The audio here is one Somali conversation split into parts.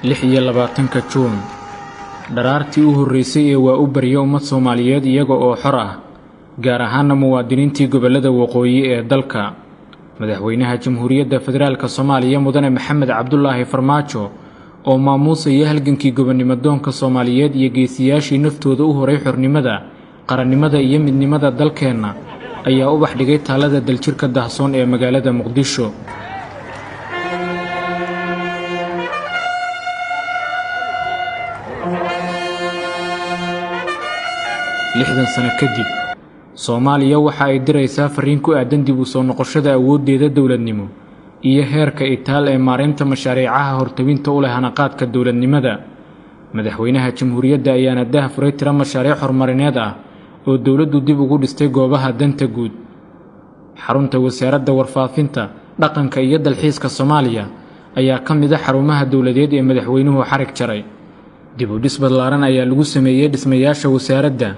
26 Juun dharaartii u horeysay ee waa u bariyay ummad Soomaaliyeed iyaga oo xor ah gaar ahaan muwaadiniintii gobolada waqooyi ee dalka madaxweynaha Jamhuuriyadda Federaalka Soomaaliya mudane Maxamed Cabdullaahi Farmaajo oo maamuusay halgankii gobonnimadoonka Soomaaliyeed iyo geesiyaashii naftooda u horay xornimada qarannimada iyo midnimada dalkeena ayaa u wax dhigay taalada daljirka dahsoon ee magaalada Muqdisho 60 sano kadib Soomaaliya waxa ay diraysaa fariin ku aadan dib u soo noqoshada awoodeeda dawladnimo iyo heerka itaal ee maareynta mashaariicaha hortawinta u leh hanaqaadka dawladnimada madaxweynaha Jamhuuriyadda ayaana daahfuray tiro mashaariic horumarineed ah oo dawladdu dib ugu dhistay goobaha danta guud xarunta wasaaradda warfaafinta dhaqanka iyo dalxiiska Soomaaliya ayaa ka mid ah xarumaha dawladeed ee madaxweynuhu xarig jaray dib u dhis ballaaran ayaa lagu sameeyay dhismayaasha wasaaradda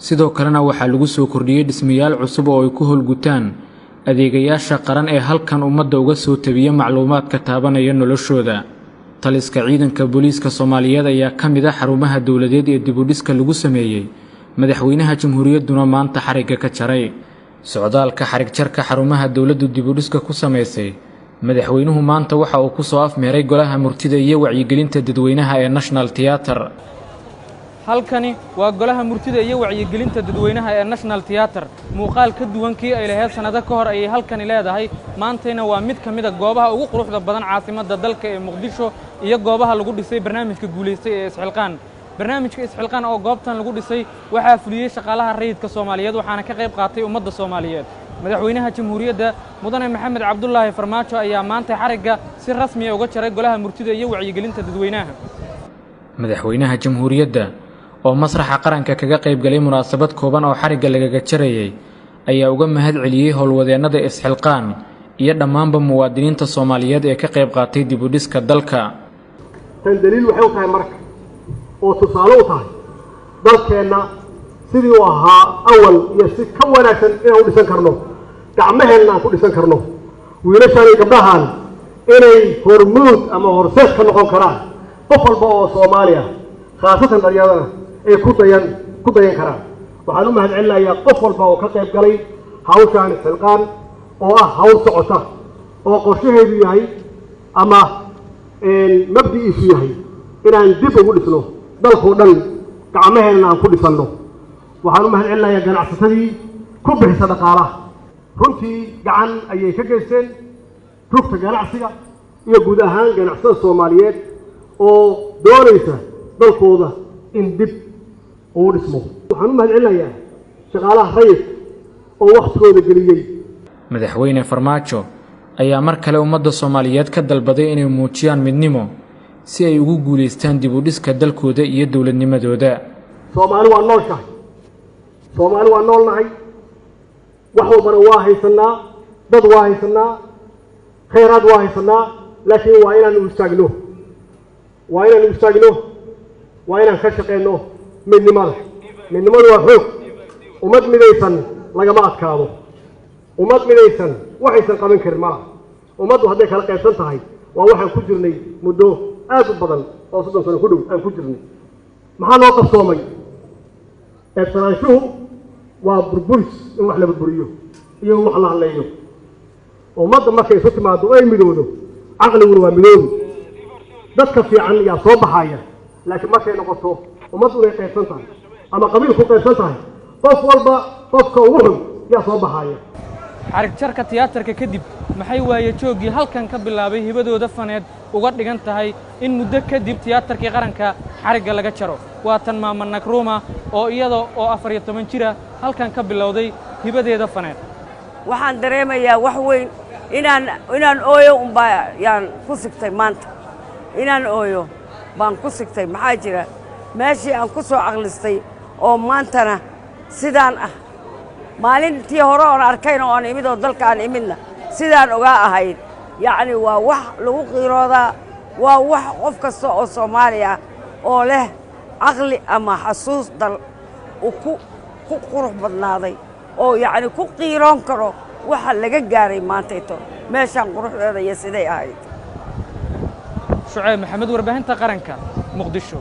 sidoo kalena waxaa lagu soo kordhiyay dhismayaal cusub oo ay ku howlgutaan adeegayaasha qaran ee halkan ummadda uga soo tabiya macluumaadka taabanaya noloshooda taliska ciidanka booliiska Soomaaliyeed ayaa ka mid ah xarumaha dawladeed ee dib u dhiska lagu sameeyay madaxweynaha Jamhuuriyadduna maanta xariga ka jaray socdaalka xarig jarka xarumaha dawladdu dib u dhiska ku sameysay madaxweynuhu maanta waxa uu ku soo afmeeray golaha murtida iyo wacyigelinta dadweynaha ee National Theatre halkani waa golaha murtida iyo wacyigelinta dadweynaha ee National Theatre muuqaal ka duwankii ay lahayd sanado ka hor ay halkani leedahay maantayna waa mid kamid ah goobaha ugu quruxda badan caasimadda dalka ee Muqdisho iyo goobaha lagu dhisay barnaamijka guuleystay ee isxilqaan barnaamijka isxilqaan oo goobtan lagu dhisay waxa fuliyay shaqaalaha rayidka Soomaaliyeed waxaana ka qayb qaatay ummadda Soomaaliyeed madaxweynaha Jamhuuriyadda mudane Maxamed Cabdullaahi Farmaajo ayaa maanta xariga si rasmi ah uga jaray golaha murtida iyo wacyigelinta dadweynaha madaxweynaha Jamhuuriyadda oo masraxa qaranka kaga qayb galay munaasabad kooban oo xariga lagaga jarayay ayaa uga mahad celiyay howlwadeennada isxilqaan iyo dhammaanba muwaadiniinta Soomaaliyeed ee ka qayb qaatay dib u dhiska dalka tan daliil waxay u tahay marka oo tusaale u tahay dalkeena sidii uu ahaa awal iyo si ka wanaagsan inaan u dhisan karno gacmaheena aan ku dhisan karno wiilashan iyo gabdhahan inay hormuud ama horseed ka noqon karaan qof walba oo Soomaali ah khaasatan dhalinyarada ay ku dayan karaan waxaan u mahad celinayaa qof walba oo ka qayb galay hawshan isxilqaan oo ah hawl socota oo qorshaheedu yahay ama mabdi'iisu yahay inaan dib ugu dhisno dalkoo dhan gacmaheena aan ku dhisanno waxaan u mahad celinayaa ganacsatadii ku bixisa dhaqaalaha runtii gacan ayay ka geysteen rugta ganacsiga iyo guud ahaan ganacsatada Soomaaliyeed oo doonaysa dalkooda in dib uu dhismo waxaan u mahad celinayaa shaqaalaha rayidka oo waqtigooda geliyay madaxweyne Farmaajo ayaa mar kale ummadda Soomaaliyeed ka dalbaday inay muujiyaan midnimo si ay ugu guuleystaan dib u dhiska dalkooda iyo dawladnimadooda Soomaali waa noolnahay wax walbana waa haysanaa dad waa haysanaa khayraad waa haysanaa laakiin waa inaan u istaagno waa inaan ka shaqeyno midnimadu waa xoog ummad midaysan lagama adkaado ummad midaysan waxaysan qaban karin malaha ummaddu hadday kala qaybsan tahay waa waxaan ku jirnay muddo aad u badan oo 30 sano ku dhow aan ku jirnay maxaa loo qabsoomay eebsanaanshuhu waa burburis in wax la burburiyo iyo wax la haleeyo ummadda markay isu timaado ay midoodo caqliguna waa midoobi dadka fiican yaa soo baxaya laakiin markay noqoto ummaddu inay qaybsan tahay ama qabiil ku qaybsan tahay qof walba qofka ugu xun yaa soo baxaya xarig jarka tiyaatarka kadib maxay waaye joogii halkan ka bilaabay hibadooda faneed uga dhigan tahay in muddo kadib tiyaatarkii qaranka xariga laga jaro waa tan Maama Nkrumah oo iyada oo 14 jir ah halkan ka bilowday hibadeeda faneed waxaan dareemayaa wax weyn inaan ooyo yaan ku sigtay maanta inaan ooyo baan ku sigtay maxaa jira meeshii aan ku soo aqlistay oo maantana sidaan ah maalintii hore oo arkay oo aan imid oo dalka aan imidna sidaan ogaa ahayd yacni waa wax lagu qiiroodaa waa wax qof kasta oo Soomaali ah oo leh aqli ama xasuus dal ku qurux badnaaday oo yacni ku qiiroon karo waxa laga gaaray maanta meeshaan quruxdeeda iyo siday ahayd shucayb maxamed warbaahinta qaranka muqdisho